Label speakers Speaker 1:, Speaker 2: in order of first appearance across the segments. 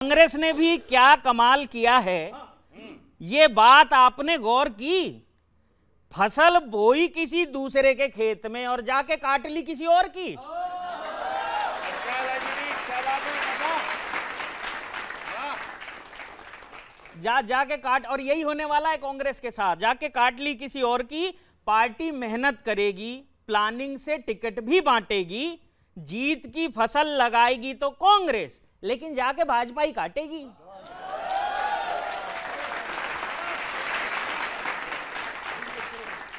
Speaker 1: कांग्रेस ने भी क्या कमाल किया है, ये बात आपने गौर की? फसल बोई किसी दूसरे के खेत में और जाके काट ली किसी और की। जाके काट, और यही होने वाला है कांग्रेस के साथ, जाके काट ली किसी और की। पार्टी मेहनत करेगी, प्लानिंग से टिकट भी बांटेगी, जीत की फसल लगाएगी तो कांग्रेस, लेकिन जाके भाजपा ही काटेगी।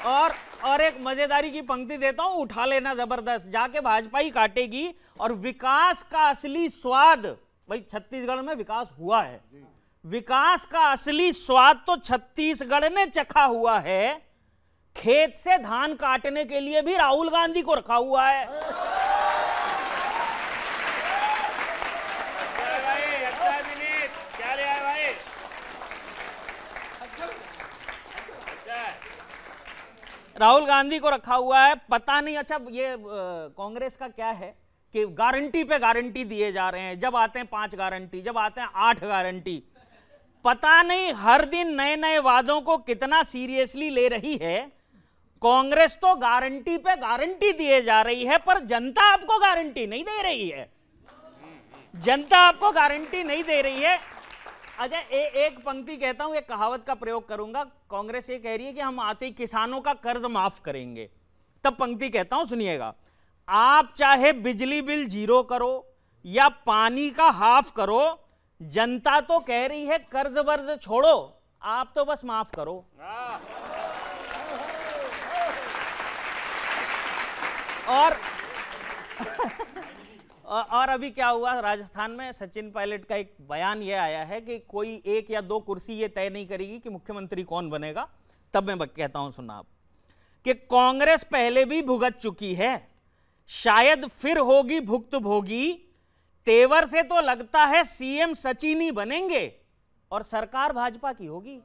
Speaker 1: और एक मजेदारी की पंक्ति देता हूं, उठा लेना जबरदस्त, जाके भाजपा ही काटेगी। और विकास का असली स्वाद, भाई छत्तीसगढ़ में विकास हुआ है, विकास का असली स्वाद तो छत्तीसगढ़ ने चखा हुआ है। खेत से धान काटने के लिए भी राहुल गांधी को रखा हुआ है। राहुल गांधी को रखा हुआ है, पता नहीं। अच्छा, ये कांग्रेस का क्या है कि गारंटी पे गारंटी दिए जा रहे हैं, जब आते हैं 5 गारंटी, जब आते हैं 8 गारंटी, पता नहीं हर दिन नए नए वादों को कितना सीरियसली ले रही है। कांग्रेस तो गारंटी पे गारंटी दिए जा रही है, पर जनता आपको गारंटी नहीं दे रही है, जनता आपको गारंटी नहीं दे रही है। अच्छा, एक पंक्ति कहता हूं, एक कहावत का प्रयोग करूंगा। कांग्रेस ये कह रही है कि हम आते ही किसानों का कर्ज माफ करेंगे, तब पंक्ति कहता हूं, सुनिएगा। आप चाहे बिजली बिल 0 करो या पानी का हाफ करो, जनता तो कह रही है कर्ज वर्ज छोड़ो, आप तो बस माफ करो। और अभी क्या हुआ राजस्थान में, सचिन पायलट का एक बयान यह आया है कि कोई 1 या 2 कुर्सी ये तय नहीं करेगी कि मुख्यमंत्री कौन बनेगा। तब मैं कहता हूं, सुना आप, कि कांग्रेस पहले भी भुगत चुकी है, शायद फिर होगी भुक्तभोगी। तेवर से तो लगता है सीएम सचिन ही बनेंगे और सरकार भाजपा की होगी।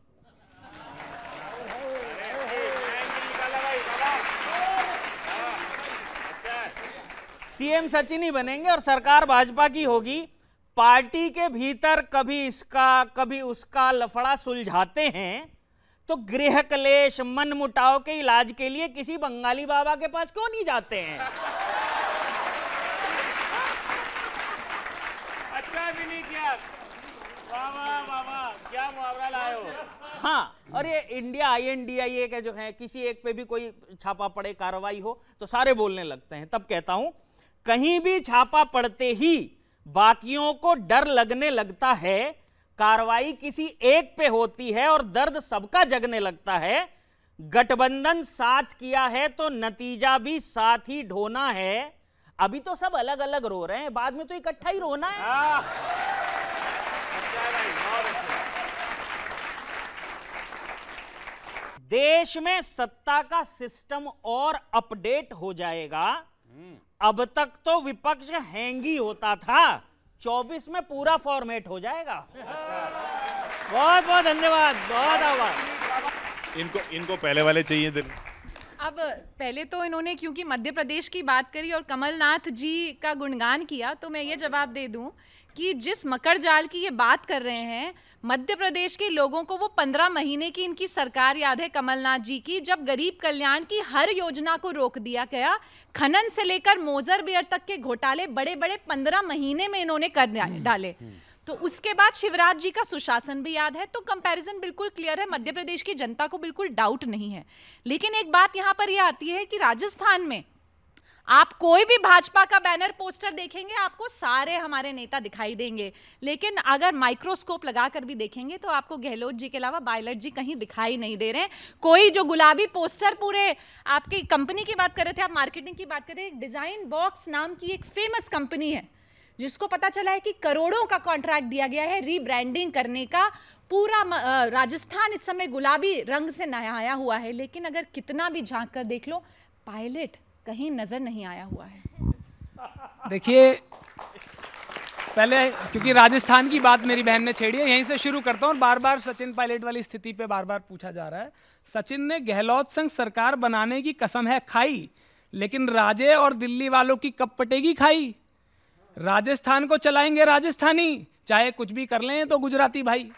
Speaker 1: सीएम सचिन ही बनेंगे और सरकार भाजपा की होगी। पार्टी के भीतर कभी इसका कभी उसका लफड़ा सुलझाते हैं तो गृह क्लेश मन मुटाव के इलाज के लिए किसी बंगाली बाबा के पास क्यों नहीं जाते हैं?
Speaker 2: अच्छा भी नहीं किया, वाह वाह, क्या मुहावरा लाए हो।
Speaker 1: हाँ, और ये इंडिया INDIA के जो है, किसी एक पे भी कोई छापा पड़े, कार्रवाई हो तो सारे बोलने लगते हैं। तब कहता हूं, कहीं भी छापा पड़ते ही बाकियों को डर लगने लगता है। कार्रवाई किसी एक पे होती है और दर्द सबका जगने लगता है। गठबंधन साथ किया है तो नतीजा भी साथ ही ढोना है। अभी तो सब अलग अलग रो रहे हैं, बाद में तो इकट्ठा ही रोना है। देश में सत्ता का सिस्टम और अपडेट हो जाएगा। अब तक तो विपक्ष हैंगी होता था, 24 में पूरा फॉर्मेट हो जाएगा। बहुत बहुत धन्यवाद, बहुत आभार।
Speaker 3: इनको पहले वाले चाहिए दिन।
Speaker 4: अब पहले तो इन्होंने क्योंकि मध्य प्रदेश की बात करी और कमलनाथ जी का गुणगान किया, तो मैं ये जवाब दे दूं कि जिस मकर जाल की ये बात कर रहे हैं, मध्य प्रदेश के लोगों को वो 15 महीने की इनकी सरकार याद है कमलनाथ जी की, जब गरीब कल्याण की हर योजना को रोक दिया गया। खनन से लेकर मोजर बियर तक के घोटाले बड़े बड़े 15 महीने में इन्होंने कर डाले। तो उसके बाद शिवराज जी का सुशासन भी याद है। तो कंपैरिजन बिल्कुल क्लियर है, मध्य प्रदेश की जनता को बिल्कुल डाउट नहीं है। लेकिन एक बात यहाँ पर यह आती है कि राजस्थान में आप कोई भी भाजपा का बैनर पोस्टर देखेंगे, आपको सारे हमारे नेता दिखाई देंगे। लेकिन अगर माइक्रोस्कोप लगाकर भी देखेंगे तो आपको गहलोत जी के अलावा बायलट जी कहीं दिखाई नहीं दे रहे हैं। कोई जो गुलाबी पोस्टर, पूरे आपकी कंपनी की बात कर रहे थे आप, मार्केटिंग की बात कर रहे थे, डिजाइन बॉक्स नाम की एक फेमस कंपनी है जिसको पता चला है कि करोड़ों का कॉन्ट्रैक्ट दिया गया है रीब्रांडिंग करने का। पूरा राजस्थान इस समय गुलाबी रंग से नहाया हुआ है, लेकिन अगर कितना भी झांक कर देख लो, पायलट कहीं नजर नहीं आया हुआ है।
Speaker 5: देखिए, पहले क्योंकि राजस्थान की बात मेरी बहन ने छेड़ी है, यहीं से शुरू करता हूँ। बार बार सचिन पायलट वाली स्थिति पे बार बार पूछा जा रहा है। सचिन ने गहलोत संग सरकार बनाने की कसम है खाई, लेकिन राजे और दिल्ली वालों की कब पटेगी खाई? राजस्थान को चलाएंगे राजस्थानी, चाहे कुछ भी कर लें तो गुजराती भाई।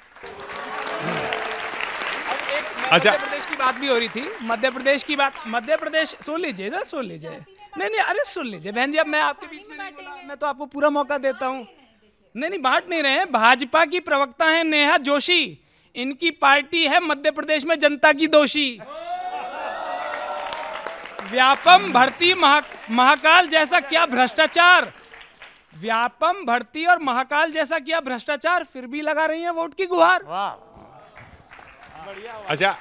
Speaker 3: अच्छा,
Speaker 5: मध्य प्रदेश की बात भी हो रही थी, मध्य प्रदेश की बात, मध्य प्रदेश सुन लीजिए ना, सुन लीजिए। नहीं, अरे सुन लीजिए बहन जी, अब मैं आपके बीच में नहीं बोला, मैं तो आपको पूरा मौका देता हूँ। नहीं, बांट नहीं रहे हैं। भाजपा की प्रवक्ता है नेहा जोशी, इनकी पार्टी है मध्य प्रदेश में जनता की दोषी। व्यापम भर्ती महाकाल जैसा क्या भ्रष्टाचार, व्यापम भर्ती और महाकाल जैसा किया भ्रष्टाचार, फिर भी लगा रही हैं वोट की गुहार।
Speaker 3: अच्छा,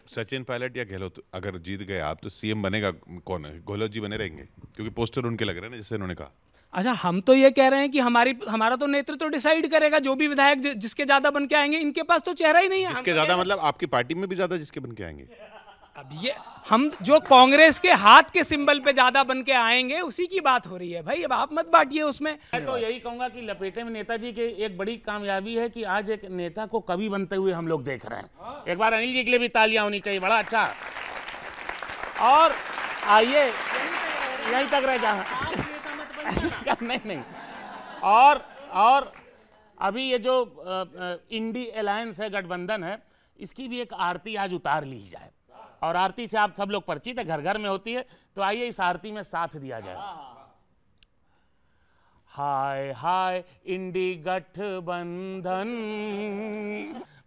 Speaker 3: सचिन पायलट या गहलोत अगर जीत गए आप तो सीएम बनेगा कौन है? गहलोत जी बने रहेंगे क्योंकि पोस्टर उनके लग रहे हैं ना, जैसे उन्होंने कहा।
Speaker 5: अच्छा, हम तो ये कह रहे हैं कि हमारा तो नेतृत्व डिसाइड करेगा, जो भी विधायक जिसके ज्यादा बन के आएंगे। इनके पास तो चेहरा ही नहीं है।
Speaker 3: जिसके ज्यादा मतलब आपकी पार्टी में भी ज्यादा जिसके बन के आएंगे।
Speaker 5: अब ये हम जो कांग्रेस के हाथ के सिंबल पे ज्यादा बन के आएंगे उसी की बात हो रही है भाई। अब आप मत बांटिए उसमें।
Speaker 2: मैं तो यही कहूंगा कि लपेटे में नेताजी के एक बड़ी कामयाबी है कि आज एक नेता को कवि बनते हुए हम लोग देख रहे हैं। एक बार अनिल जी के लिए भी तालियां होनी चाहिए, बड़ा अच्छा। और आइए यहीं तक रह जा नहीं। और अभी ये जो इंडी अलायंस है, गठबंधन है, इसकी भी एक आरती आज उतार ली जाए। और आरती से आप सब लोग परिचित है, घर घर में होती है, तो आइए इस आरती में साथ दिया जाए। हाय हाय इंडी गठबंधन,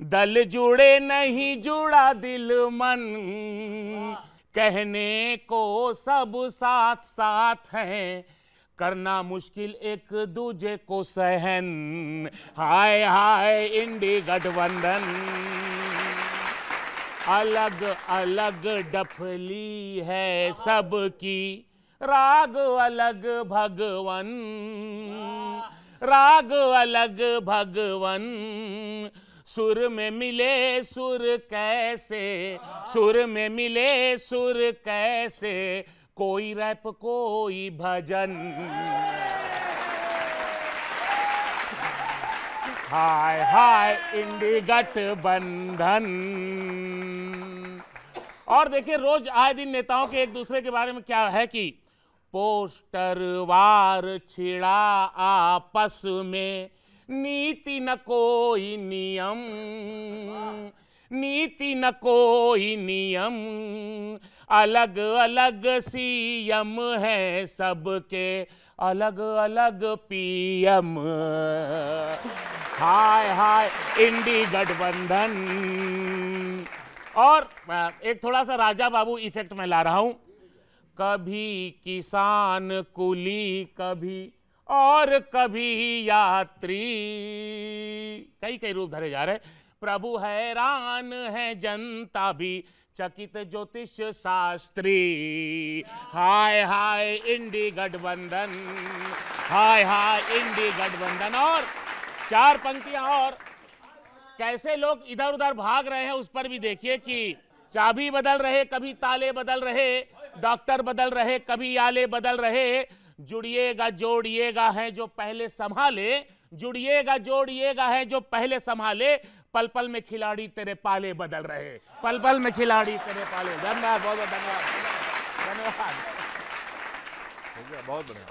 Speaker 2: दल जुड़े नहीं जुड़ा दिल मन, कहने को सब साथ साथ हैं, करना मुश्किल एक दूजे को सहन। हाय हाय इंडी गठबंधन, अलग अलग डफली है सबकी, राग अलग भगवन, राग अलग भगवन, सुर में मिले सुर कैसे, सुर में मिले सुर कैसे, कोई रैप कोई भजन। हाय हाय इंडी गठबंधन। और देखिए रोज आए दिन नेताओं के एक दूसरे के बारे में क्या है कि पोस्टर वार छिड़ा आपस में, नीति न कोई नियम, नीति न कोई नियम, अलग अलग सीएम है सबके, अलग अलग पीएम। हाय हाय इंडी गठबंधन। और एक थोड़ा सा राजा बाबू इफेक्ट में ला रहा हूं। कभी किसान कुली, कभी और कभी यात्री, कई कई रूप धरे जा रहे। प्रभु हैरान है जनता भी, चकित ज्योतिष शास्त्री। हाय हाय इंडी गठबंधन, हाय हाय इंडी गठबंधन। और चार पंक्तियां और, कैसे लोग इधर उधर भाग रहे हैं उस पर भी देखिए कि चाबी बदल रहे, कभी ताले बदल रहे, डॉक्टर बदल रहे, कभी आले बदल रहे। जुड़िएगा जोड़िएगा है जो पहले संभाले, जुड़िएगा जोड़िएगा है जो पहले संभाले, पल पल में खिलाड़ी तेरे पाले बदल रहे, पल पल में खिलाड़ी तेरे पाले। धन्यवाद, बहुत बहुत धन्यवाद, धन्यवाद।
Speaker 3: बहुत बढ़िया।